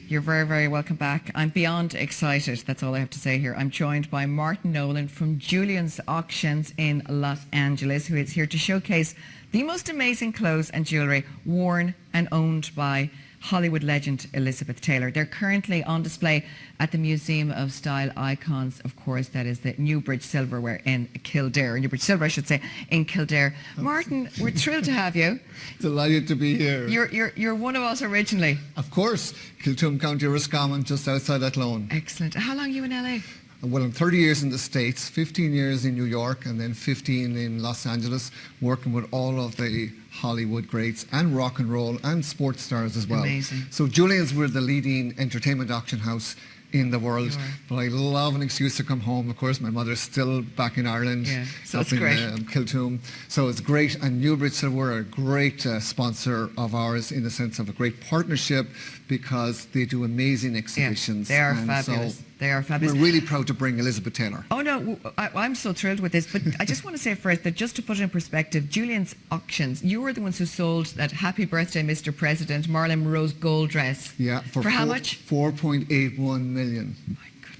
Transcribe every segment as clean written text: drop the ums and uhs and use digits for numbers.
You're very, very welcome back. I'm beyond excited. That's all I have to say here. I'm joined by Martin Nolan from Julien's Auctions in Los Angeles, who is here to showcase the most amazing clothes and jewellery worn and owned by Hollywood legend Elizabeth Taylor. They're currently on display at the Museum of Style Icons, of course. That is the Newbridge Silverware in Kildare. Newbridge Silver, I should say, in Kildare. Martin, we're thrilled to have you. Delighted to be here. You're one of us originally. Of course, Kiltoom County, Roscommon, just outside Athlone. Excellent. How long are you in LA? Well, I'm 30 years in the States, 15 years in New York, and then 15 in Los Angeles, working with all of the Hollywood greats and rock and roll and sports stars as well. Amazing. So Julien's, we're the leading entertainment auction house in the world, but I love an excuse to come home. Of course, my mother's still back in Ireland, so up it's great. in Kiltoom. So it's great, and Newbridge Silver are a great sponsor of ours in the sense of a great partnership because they do amazing exhibitions. They are and fabulous. So they are fabulous. we're really proud to bring Elizabeth Taylor. Oh no, I'm so thrilled with this, but I just want to say first that just to put it in perspective, Julien's Auctions, you were the ones who sold that Happy Birthday Mr. President Marilyn Monroe's gold dress. Yeah, for how much? 4.81 million.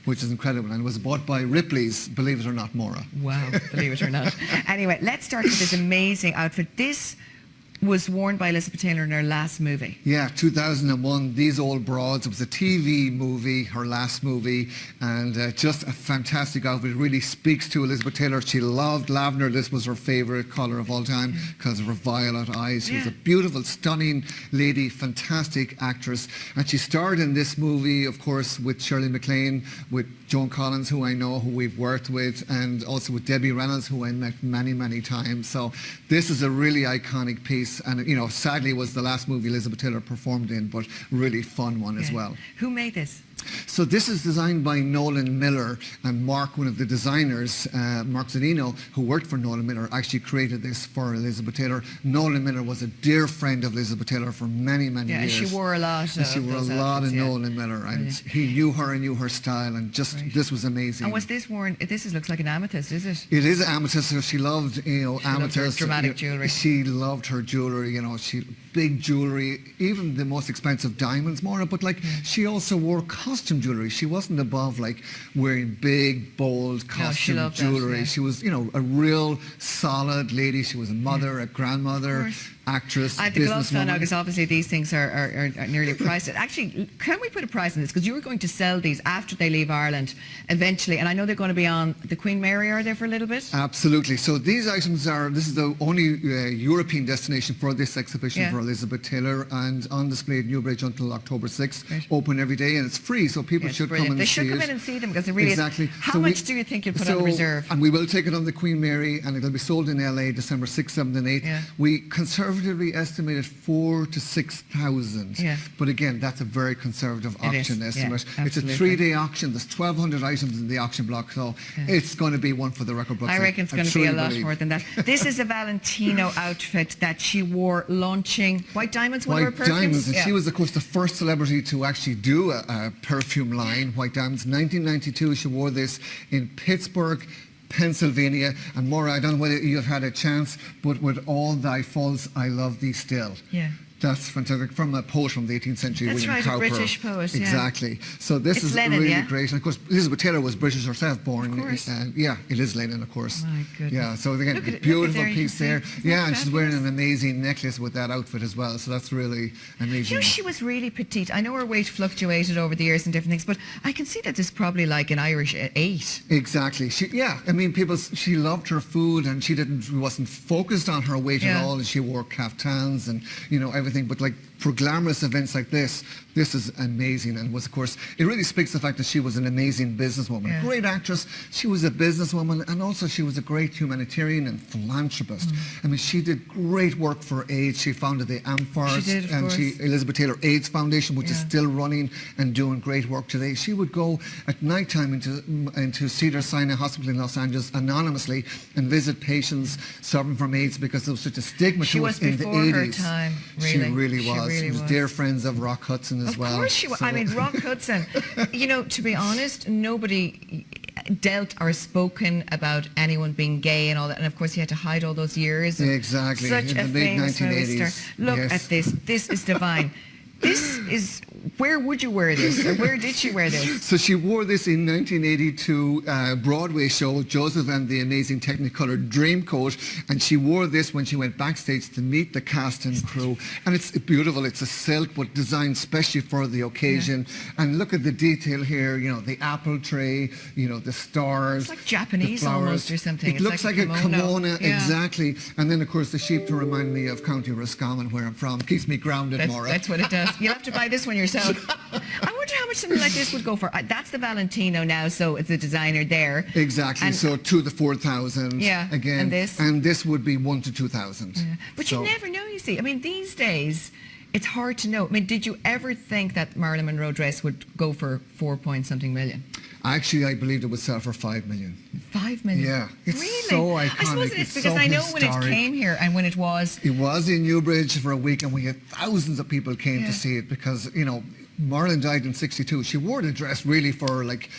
Which is incredible, and it was bought by Ripley's, believe it or not, Maura. Wow, believe it or not. Anyway, let's start with this amazing outfit. This was worn by Elizabeth Taylor in her last movie. Yeah, 2001, These Old Broads. It was a TV movie, her last movie, and just a fantastic outfit. It really speaks to Elizabeth Taylor. She loved lavender. This was her favourite colour of all time because of her violet eyes. She was a beautiful, stunning lady, fantastic actress. And she starred in this movie, of course, with Shirley MacLaine, with Joan Collins, who I know, who we've worked with, and also with Debbie Reynolds, who I met many, many times. So this is a really iconic piece. And, you know, sadly, it was the last movie Elizabeth Taylor performed in, but really fun one as well. Who made this? So this is designed by Nolan Miller, and Mark, one of the designers, Mark Zedino, who worked for Nolan Miller, actually created this for Elizabeth Taylor. Nolan Miller was a dear friend of Elizabeth Taylor for many, many years. Yeah, she wore a lot of She wore a lot of Nolan Miller, and he knew her and knew her style, and just this was amazing. And was this worn? This looks like an amethyst, is it? It is amethyst. So she loved, you know, amethyst. Loved her dramatic jewellery. She loved her jewellery. You know, big jewellery, even the most expensive diamonds, Maura. But like, she also wore costume jewellery. She wasn't above like wearing big, bold costume jewellery. She was, you know, a real solid lady. She was a mother, a grandmother, actress, I have the gloves on now because obviously these things are nearly priced. Actually, can we put a price on this? Because you were going to sell these after they leave Ireland eventually, and I know they're going to be on the Queen Mary, are they, for a little bit? Absolutely. So these items this is the only European destination for this exhibition for Elizabeth Taylor, and on display at Newbridge until October 6th. Open every day, and it's free, so people should come and see it. They should come in and see them because it really is. How much do you think you'll put on the reserve? And we will take it on the Queen Mary, and it'll be sold in LA December 6th, 7th and 8th. We conservatively estimated 4,000 to 6,000. But again, that's a very conservative auction estimate. It's a 3-day auction. There's 1,200 items in the auction block, so it's going to be one for the record books. I reckon it's going to be a lot more than that. This is a Valentino outfit that she wore launching White Diamonds, one of her perfumes. White Diamonds, and she was, of course, the first celebrity to actually do a perfume line, White Diamonds. 1992, she wore this in Pittsburgh, Pennsylvania. And Maura, I don't know whether you've had a chance, but with all thy faults, I love thee still. That's fantastic. From a poet from the 18th century, William Cowper. That's right, a British poet, Exactly. So this is Lennon, really great. And of course, Elizabeth Taylor was British herself, born. Of course. Yeah, it is Lennon, of course. My goodness. Yeah, so again, look at beautiful there, piece there. Yeah, and she's wearing an amazing necklace with that outfit as well. So that's really amazing. You know, she was really petite. I know her weight fluctuated over the years and different things, but I can see that this is probably like an Irish 8. Exactly. I mean, she loved her food, and she wasn't focused on her weight at all, and she wore caftans and, you know, everything. But like, for glamorous events like this is amazing. And was, of course, it really speaks to the fact that she was an amazing businesswoman, a great actress. She was a businesswoman, and also she was a great humanitarian and philanthropist. I mean, she did great work for AIDS. She founded the AmFARS and Elizabeth Taylor AIDS Foundation, which is still running and doing great work today. She would go at night time into Cedars-Sinai Hospital in Los Angeles anonymously and visit patients suffering from AIDS because there was such a stigma to it in the 80s. She was before her time, really. She really was. She was dear friends of Rock Hudson as well. Of course she was. I mean, Rock Hudson, you know, to be honest, nobody dealt or spoken about anyone being gay and all that. And of course, he had to hide all those years. Exactly. Such in a the famous mid-1980s. movie star. Look at this. This is divine. This is, where would you wear this? Or where did she wear this? So she wore this in 1982 Broadway show, Joseph and the Amazing Technicolor Dreamcoat, and she wore this when she went backstage to meet the cast and crew. And it's beautiful. It's a silk, but designed specially for the occasion. Yeah. And look at the detail here, you know, the apple tray, you know, the stars. It's like Japanese almost or something. It looks like a kimono, exactly. And then, of course, the sheep to remind me of County Roscommon, where I'm from. Keeps me grounded, Maura. That's what it does. You'll have to buy this one yourself. I wonder how much something like this would go for. That's the Valentino now, so it's a designer there. Exactly. And so 2 to 4,000. Yeah. Again. And this would be 1 to 2,000. Yeah. But you never know, you see. I mean, these days, it's hard to know. I mean, did you ever think that Marilyn Monroe dress would go for 4-point-something million? Actually, I believed it would sell for 5 million. 5 million? Yeah. It's really? so iconic. I suppose it's because so I know historic. when it came here and when it was... It was in Newbridge for a week, and we had thousands of people came to see it because, you know, Marilyn died in 62. She wore the dress really for like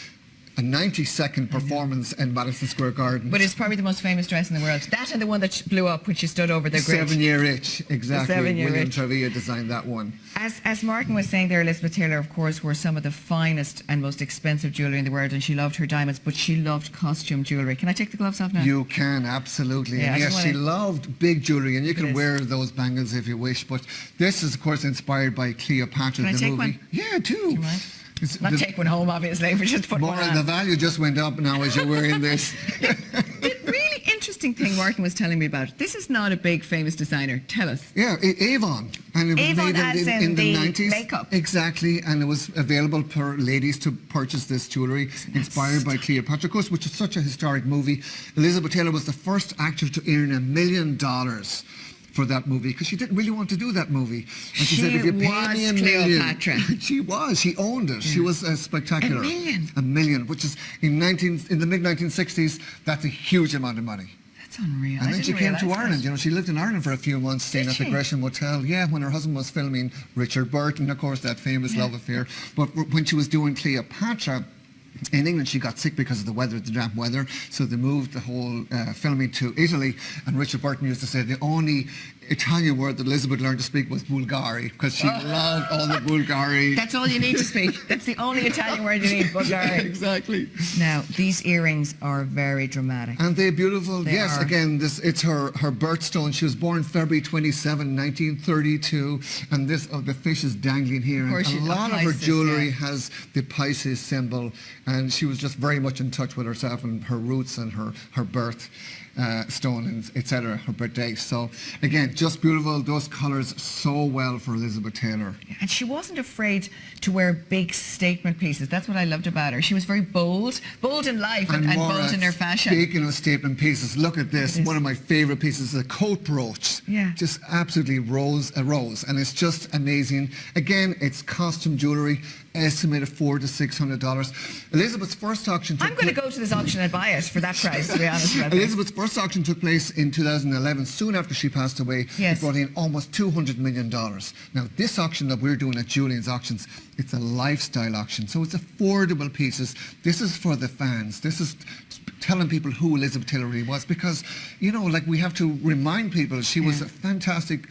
a 90-second performance in Madison Square Garden. But it's probably the most famous dress in the world. That and the one that blew up when she stood over the grid. 7-year itch, exactly. 7-year William itch. Trevilla designed that one. As Martin was saying there, Elizabeth Taylor, of course, wore some of the finest and most expensive jewellery in the world, and she loved her diamonds, but she loved costume jewellery. Can I take the gloves off now? You can, absolutely. Yeah, And yes, she loved big jewellery, and you can wear those bangles if you wish, but this is, of course, inspired by Cleopatra, Can I the take movie. One? Yeah, do. Do you mind? Not take one home, obviously, but just put one on. The value just went up now as you're wearing this. The really interesting thing Martin was telling me about, this is not a big famous designer. Tell us. Yeah, Avon. And it was Avon made in the 90s. Makeup. Exactly, and it was available for ladies to purchase this jewellery inspired by Cleopatra, of course, which is such a historic movie. Elizabeth Taylor was the first actor to earn $1 million for that movie because she didn't really want to do that movie. And she said, if you pay me $1 million. She owned it. Yeah. She was spectacular. $1 million, which is in the mid-1960s, that's a huge amount of money. That's unreal. And then she came to Ireland. You know, she lived in Ireland for a few months, staying at the Gresham Hotel. Yeah, when her husband was filming Richard Burton, of course, that famous love affair. But when she was doing Cleopatra, in England, she got sick because of the weather, the damp weather, so they moved the whole filming to Italy, and Richard Burton used to say the only Italian word that Elizabeth learned to speak was Bulgari, because she loved all the Bulgari. That's all you need to speak. That's the only Italian word you need, Bulgari. Exactly. Now, these earrings are very dramatic. And they're beautiful. They are. Again, it's her birthstone. She was born February 27, 1932, and the fish is dangling here. And a lot of her jewellery has the Pisces symbol, and she was just very much in touch with herself and her roots and her birth stone, and etc., her birthday. So again, just beautiful. Those colours so well for Elizabeth Taylor. And she wasn't afraid to wear big statement pieces. That's what I loved about her. She was very bold in life and bold in her fashion. Speaking of statement pieces, look at this. One of my favourite pieces is a coat brooch. Yeah. Just absolutely a rose, and it's just amazing. Again, it's costume jewellery, estimated $400 to $600. Elizabeth's first auction. I'm going to go to this auction and buy it for that price, to be honest about Elizabeth's first auction took place in 2011, soon after she passed away. Yes. It brought in almost $200 million. Now, this auction that we're doing at Julien's Auctions, it's a lifestyle auction, so it's affordable pieces. This is for the fans. This is telling people who Elizabeth Taylor really was, because, you know, like, we have to remind people she was a fantastic,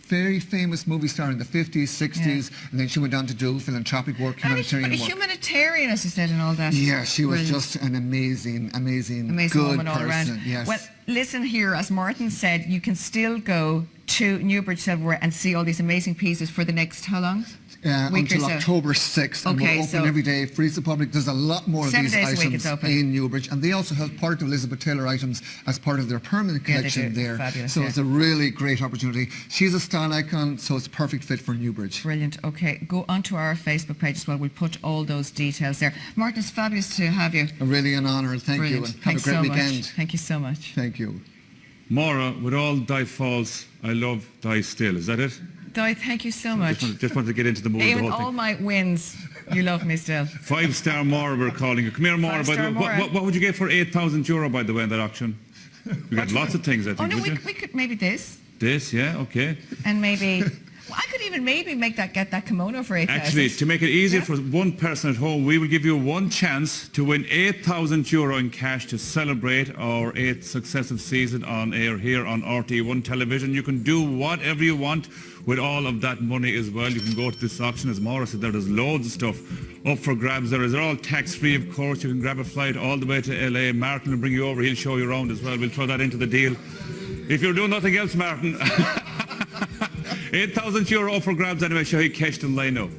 very famous movie star in the 50s, 60s, and then she went on to do philanthropic work, humanitarian work. Humanitarian, as you said, and all that. Yeah, she was just an amazing good woman all person. around. Yes. Well, listen here, as Martin said, you can still go to Newbridge Silverware and see all these amazing pieces for the next, how long? Until October 6th, and we're open every day, free to the public. There's a lot more of these items in Newbridge, and they also have part of Elizabeth Taylor items as part of their permanent collection there. Fabulous, so it's a really great opportunity. She's a style icon, so it's a perfect fit for Newbridge. Brilliant. Okay, go onto our Facebook page as well. We'll put all those details there. Martin, it's fabulous to have you. Really an honour. Thank you, and have a great weekend. Thank you so much. Thank you. Maura, with all thy faults, I love thy still. Is that it? Di, thank you so much. Just wanted to get into the mood of the Even whole thing. all my wins, you love me still. 5-star Maura, we're calling you. Come here, Maura. By the way, what would you get for €8,000, by the way, in that auction? We got lots of things, I think. Oh, no, we could maybe this. This, yeah, okay. And maybe, Well, I could even maybe get that kimono for 8,000. Actually, to make it easier for one person at home, we will give you one chance to win €8,000 in cash to celebrate our 8th successive season on air here on RT1 television. You can do whatever you want with all of that money as well. You can go to this auction, as Maura said, there's loads of stuff up for grabs. They're all tax-free, of course. You can grab a flight all the way to LA. Martin will bring you over. He'll show you around as well. We'll throw that into the deal. If you're doing nothing else, Martin. €8,000 up for grabs anyway. Show you cashed in line now.